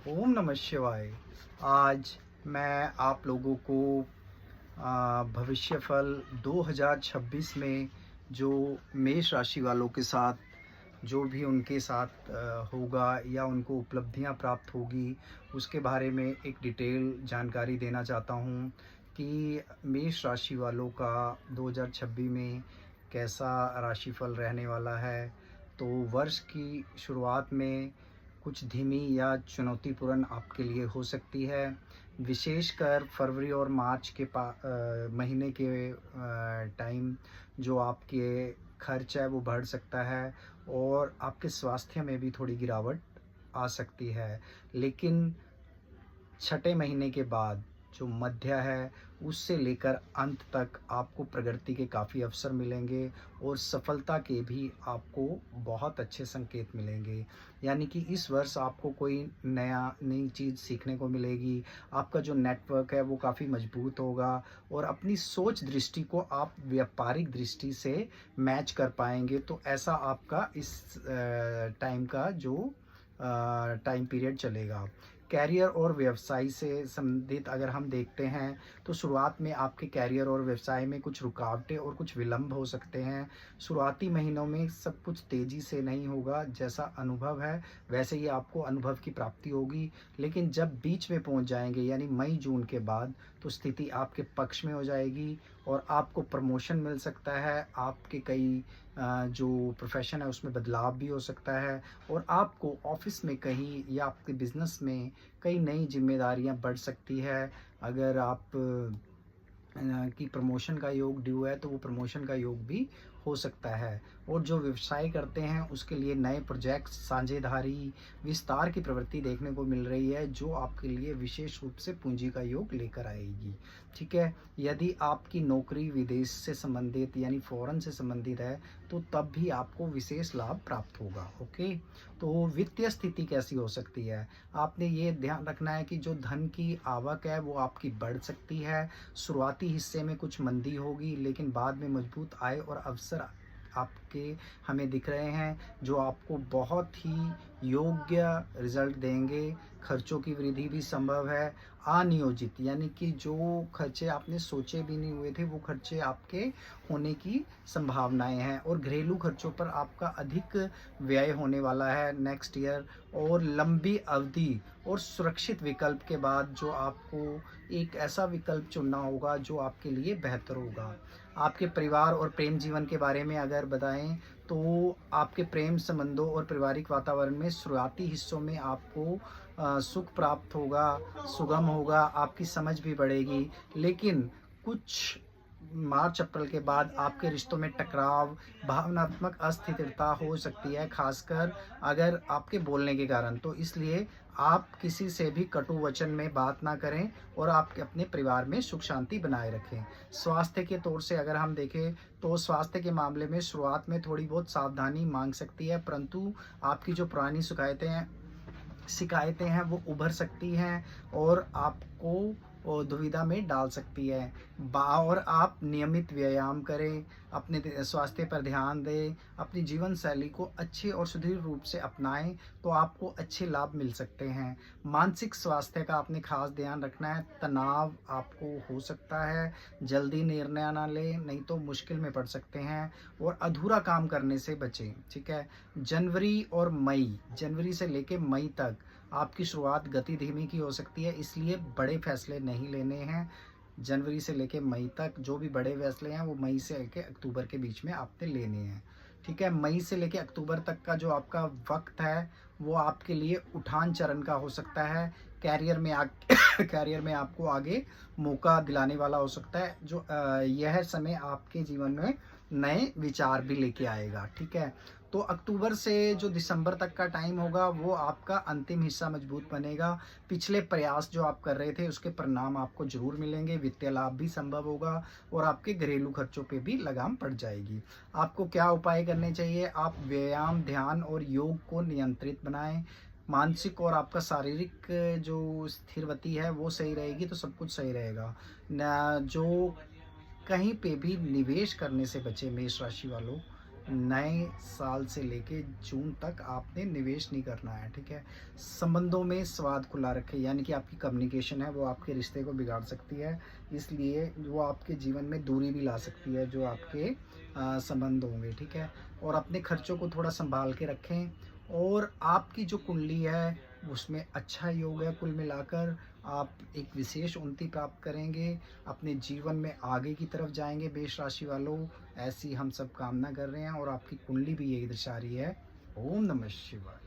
ओम नमः शिवाय। आज मैं आप लोगों को भविष्यफल 2026 में जो मेष राशि वालों के साथ जो भी उनके साथ होगा या उनको उपलब्धियां प्राप्त होगी उसके बारे में एक डिटेल जानकारी देना चाहता हूं कि मेष राशि वालों का 2026 में कैसा राशिफल रहने वाला है। तो वर्ष की शुरुआत में कुछ धीमी या चुनौतीपूर्ण आपके लिए हो सकती है। विशेषकर फरवरी और मार्च के महीने के टाइम जो आपके खर्च है वो बढ़ सकता है और आपके स्वास्थ्य में भी थोड़ी गिरावट आ सकती है। लेकिन छठे महीने के बाद जो मध्य है उससे लेकर अंत तक आपको प्रगति के काफ़ी अवसर मिलेंगे और सफलता के भी आपको बहुत अच्छे संकेत मिलेंगे। यानी कि इस वर्ष आपको कोई नई चीज़ सीखने को मिलेगी। आपका जो नेटवर्क है वो काफ़ी मजबूत होगा और अपनी सोच दृष्टि को आप व्यापारिक दृष्टि से मैच कर पाएंगे। तो ऐसा आपका इस टाइम का जो टाइम पीरियड चलेगा। कैरियर और व्यवसाय से संबंधित अगर हम देखते हैं तो शुरुआत में आपके कैरियर और व्यवसाय में कुछ रुकावटें और कुछ विलंब हो सकते हैं। शुरुआती महीनों में सब कुछ तेज़ी से नहीं होगा, जैसा अनुभव है वैसे ही आपको अनुभव की प्राप्ति होगी। लेकिन जब बीच में पहुंच जाएंगे यानी मई जून के बाद तो स्थिति आपके पक्ष में हो जाएगी और आपको प्रमोशन मिल सकता है। आपके कई जो प्रोफेशन है उसमें बदलाव भी हो सकता है और आपको ऑफिस में कहीं या आपके बिजनेस में कई नई जिम्मेदारियां बढ़ सकती है। अगर आप कि प्रमोशन का योग ड्यू है तो वो प्रमोशन का योग भी हो सकता है। और जो व्यवसाय करते हैं उसके लिए नए प्रोजेक्ट साझेदारी विस्तार की प्रवृत्ति देखने को मिल रही है जो आपके लिए विशेष रूप से पूंजी का योग लेकर आएगी। ठीक है। यदि आपकी नौकरी विदेश से संबंधित यानी फॉरेन से संबंधित है तो तब भी आपको विशेष लाभ प्राप्त होगा। ओके। तो वित्तीय स्थिति कैसी हो सकती है, आपने ये ध्यान रखना है कि जो धन की आवक है वो आपकी बढ़ सकती है। शुरुआती हिस्से में कुछ मंदी होगी लेकिन बाद में मजबूत आय और अवसर आपके हमें दिख रहे हैं जो आपको बहुत ही योग्य रिजल्ट देंगे। खर्चों की वृद्धि भी संभव है। अनियोजित यानी कि जो खर्चे आपने सोचे भी नहीं हुए थे वो खर्चे आपके होने की संभावनाएं हैं और घरेलू खर्चों पर आपका अधिक व्यय होने वाला है नेक्स्ट ईयर। और लंबी अवधि और सुरक्षित विकल्प के बाद जो आपको एक ऐसा विकल्प चुनना होगा जो आपके लिए बेहतर होगा। आपके परिवार और प्रेम जीवन के बारे में अगर बताएं तो आपके प्रेम संबंधों और पारिवारिक वातावरण में शुरुआती हिस्सों में आपको सुख प्राप्त होगा, सुगम होगा, आपकी समझ भी बढ़ेगी। लेकिन कुछ मार्च अप्रैल के बाद आपके रिश्तों में टकराव, भावनात्मक अस्थिरता हो सकती है, खासकर अगर आपके बोलने के कारण। तो इसलिए आप किसी से भी कटु वचन में बात ना करें और आप अपने परिवार में सुख शांति बनाए रखें। स्वास्थ्य के तौर से अगर हम देखें तो स्वास्थ्य के मामले में शुरुआत में थोड़ी बहुत सावधानी मांग सकती है, परंतु आपकी जो पुरानी शिकायतें हैं वो उभर सकती हैं और आपको दुविधा में डाल सकती है। और आप नियमित व्यायाम करें, अपने स्वास्थ्य पर ध्यान दें, अपनी जीवन शैली को अच्छे और सुदृढ़ रूप से अपनाएं तो आपको अच्छे लाभ मिल सकते हैं। मानसिक स्वास्थ्य का आपने खास ध्यान रखना है। तनाव आपको हो सकता है, जल्दी निर्णय ना लें नहीं तो मुश्किल में पड़ सकते हैं और अधूरा काम करने से बचें। ठीक है। जनवरी से लेके मई तक आपकी शुरुआत गति धीमी की हो सकती है, इसलिए बड़े फैसले नहीं लेने हैं। जनवरी से लेके मई तक जो भी बड़े फैसले हैं वो मई से लेके अक्टूबर के बीच में आपने लेने हैं। ठीक है। मई से लेके अक्टूबर तक का जो आपका वक्त है वो आपके लिए उठान चरण का हो सकता है। कैरियर में कैरियर में आपको आगे मौका दिलाने वाला हो सकता है। जो यह समय आपके जीवन में नए विचार भी लेके आएगा। ठीक है। तो अक्टूबर से जो दिसंबर तक का टाइम होगा वो आपका अंतिम हिस्सा मजबूत बनेगा। पिछले प्रयास जो आप कर रहे थे उसके परिणाम आपको जरूर मिलेंगे, वित्तीय लाभ भी संभव होगा और आपके घरेलू खर्चों पे भी लगाम पड़ जाएगी। आपको क्या उपाय करने चाहिए, आप व्यायाम, ध्यान और योग को नियंत्रित बनाएं। मानसिक और आपका शारीरिक जो स्थिरवती है वो सही रहेगी तो सब कुछ सही रहेगा। जो कहीं पे भी निवेश करने से बचे मेष राशि वालों, नए साल से लेके जून तक आपने निवेश नहीं करना है, ठीक है। संबंधों में स्वाद को ला रखे, यानी कि आपकी कम्युनिकेशन है वो आपके रिश्ते को बिगाड़ सकती है, इसलिए वो आपके जीवन में दूरी भी ला सकती है जो आपके संबंध होंगे, ठीक है। और अपने खर्चों को थोड़ा संभाल के रखें, और आपकी जो कुंडली है उसमें अच्छा योग है, कुल मिलाकर आप एक विशेष उन्नति प्राप्त करेंगे, अपने जीवन में आगे की तरफ जाएंगे मेष राशि वालों, ऐसी हम सब कामना कर रहे हैं, और आपकी कुंडली भी यही दर्शा रही है। ओम नमः शिवाय।